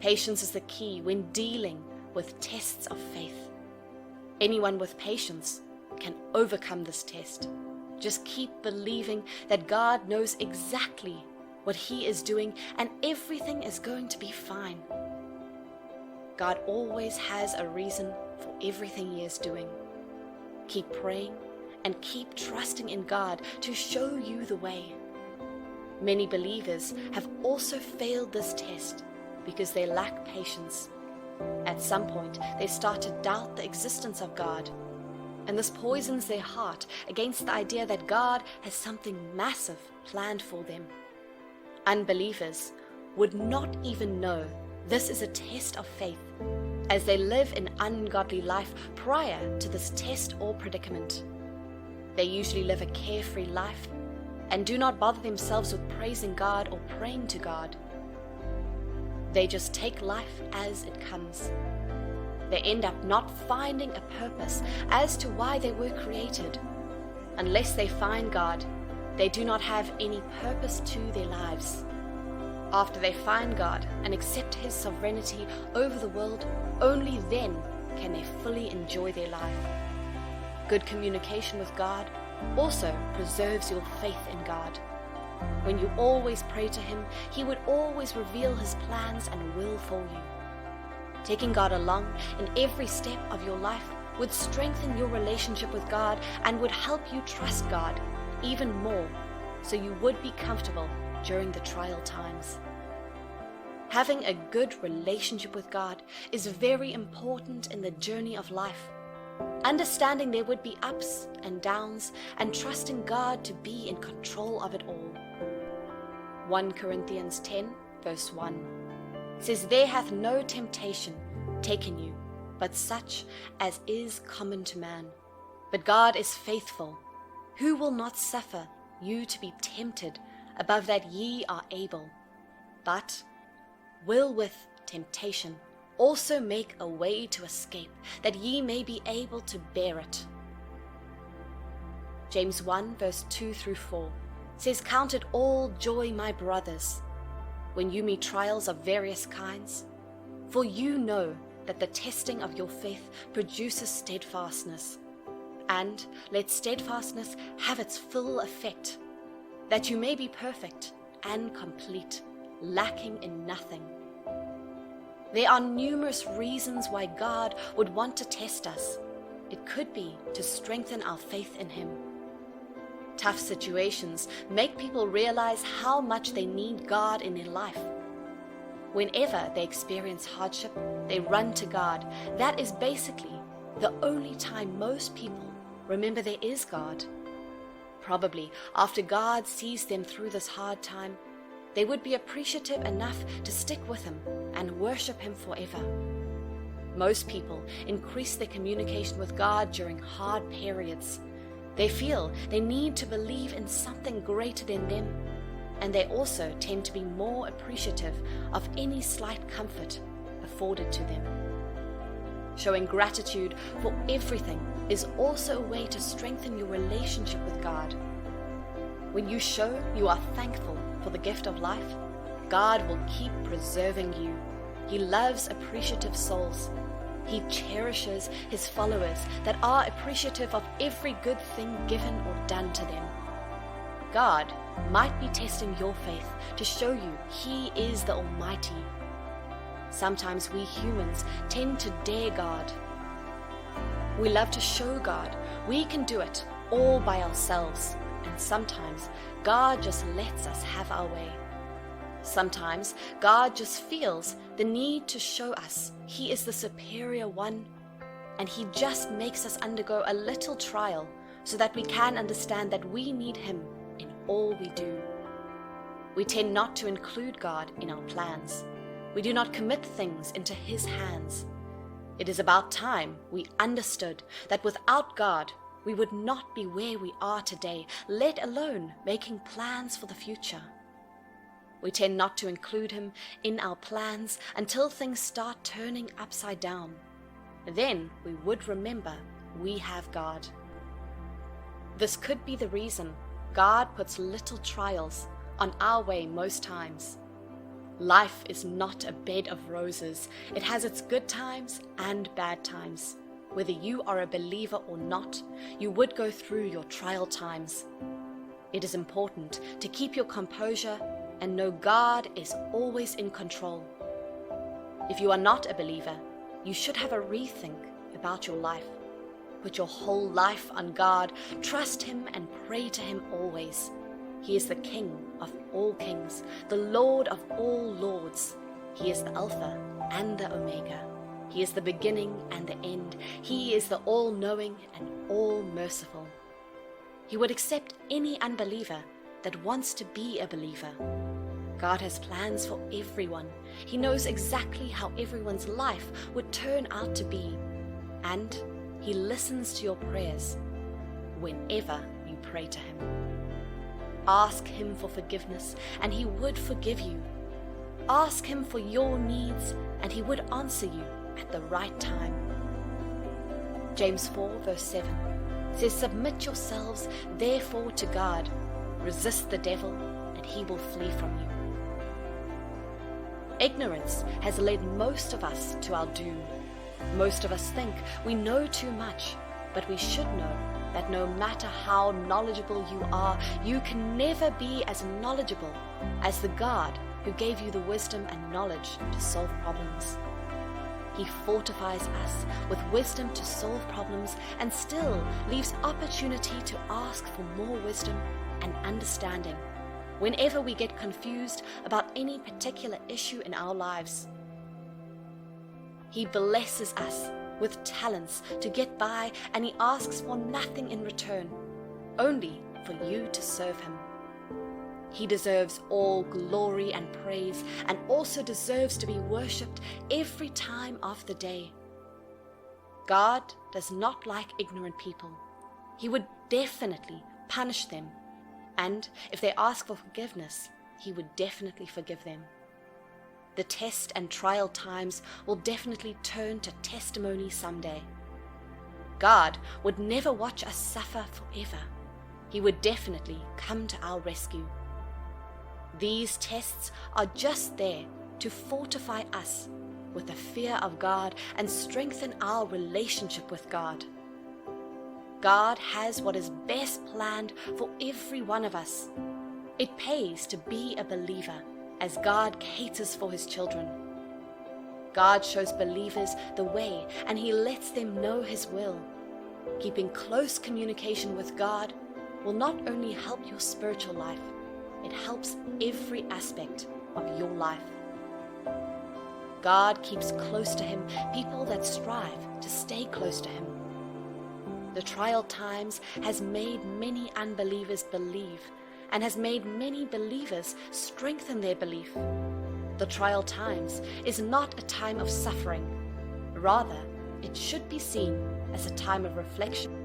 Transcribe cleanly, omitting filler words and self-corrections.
Patience is the key when dealing with tests of faith. Anyone with patience can overcome this test. Just keep believing that God knows exactly what He is doing and everything is going to be fine. God always has a reason for everything He is doing. Keep praying and keep trusting in God to show you the way. Many believers have also failed this test because they lack patience. At some point, they start to doubt the existence of God, and this poisons their heart against the idea that God has something massive planned for them. Unbelievers would not even know this is a test of faith, as they live an ungodly life prior to this test or predicament. They usually live a carefree life and do not bother themselves with praising God or praying to God. They just take life as it comes. They end up not finding a purpose as to why they were created. Unless they find God, they do not have any purpose to their lives. After they find God and accept His sovereignty over the world, only then can they fully enjoy their life. Good communication with God also preserves your faith in God. When you always pray to Him, He would always reveal His plans and will for you. Taking God along in every step of your life would strengthen your relationship with God and would help you trust God even more, so you would be comfortable during the trial times. Having a good relationship with God is very important in the journey of life. Understanding there would be ups and downs and trusting God to be in control of it all. 1 Corinthians 10 verse 1 says, "There hath no temptation taken you, but such as is common to man. But God is faithful, who will not suffer you to be tempted above that ye are able, but will with temptation also make a way to escape, that ye may be able to bear it." James 1 verse 2 through 4 says, "Count it all joy, my brothers, when you meet trials of various kinds, for you know that the testing of your faith produces steadfastness. And let steadfastness have its full effect, that you may be perfect and complete, lacking in nothing." There are numerous reasons why God would want to test us. It could be to strengthen our faith in Him. Tough situations make people realize how much they need God in their life. Whenever they experience hardship, they run to God. That is basically the only time most people remember there is God. Probably after God sees them through this hard time, they would be appreciative enough to stick with Him and worship Him forever. Most people increase their communication with God during hard periods. They feel they need to believe in something greater than them, and they also tend to be more appreciative of any slight comfort afforded to them. Showing gratitude for everything is also a way to strengthen your relationship with God. When you show you are thankful for the gift of life, God will keep preserving you. He loves appreciative souls. He cherishes His followers that are appreciative of every good thing given or done to them. God might be testing your faith to show you He is the Almighty. Sometimes we humans tend to dare God. We love to show God we can do it all by ourselves, and sometimes God just lets us have our way. Sometimes God just feels the need to show us He is the superior one, and He just makes us undergo a little trial so that we can understand that we need Him in all we do. We tend not to include God in our plans. We do not commit things into His hands. It is about time we understood that without God, we would not be where we are today, let alone making plans for the future. We tend not to include Him in our plans until things start turning upside down. Then we would remember we have God. This could be the reason God puts little trials on our way most times. Life is not a bed of roses. It has its good times and bad times. Whether you are a believer or not, you would go through your trial times. It is important to keep your composure and know God is always in control. If you are not a believer, you should have a rethink about your life. Put your whole life on God, trust Him and pray to Him always. He is the King of all kings, the Lord of all lords. He is the Alpha and the Omega. He is the beginning and the end. He is the all-knowing and all-merciful. He would accept any unbeliever that wants to be a believer. God has plans for everyone. He knows exactly how everyone's life would turn out to be. And He listens to your prayers whenever you pray to Him. Ask Him for forgiveness, and He would forgive you. Ask Him for your needs, and He would answer you at the right time. James 4 verse 7 says, "Submit yourselves therefore to God. Resist the devil, and he will flee from you." Ignorance has led most of us to our doom. Most of us think we know too much, but we should know that no matter how knowledgeable you are, you can never be as knowledgeable as the God who gave you the wisdom and knowledge to solve problems. He fortifies us with wisdom to solve problems and still leaves opportunity to ask for more wisdom and understanding whenever we get confused about any particular issue in our lives. He blesses us with talents to get by, and He asks for nothing in return, only for you to serve Him. He deserves all glory and praise, and also deserves to be worshipped every time of the day. God does not like ignorant people. He would definitely punish them, and if they ask for forgiveness, He would definitely forgive them. The test and trial times will definitely turn to testimony someday. God would never watch us suffer forever. He would definitely come to our rescue. These tests are just there to fortify us with the fear of God and strengthen our relationship with God. God has what is best planned for every one of us. It pays to be a believer, as God caters for His children. God shows believers the way, and He lets them know His will. Keeping close communication with God will not only help your spiritual life, it helps every aspect of your life. God keeps close to Him people that strive to stay close to Him. The trial times has made many unbelievers believe, and has made many believers strengthen their belief. The trial times is not a time of suffering. Rather, it should be seen as a time of reflection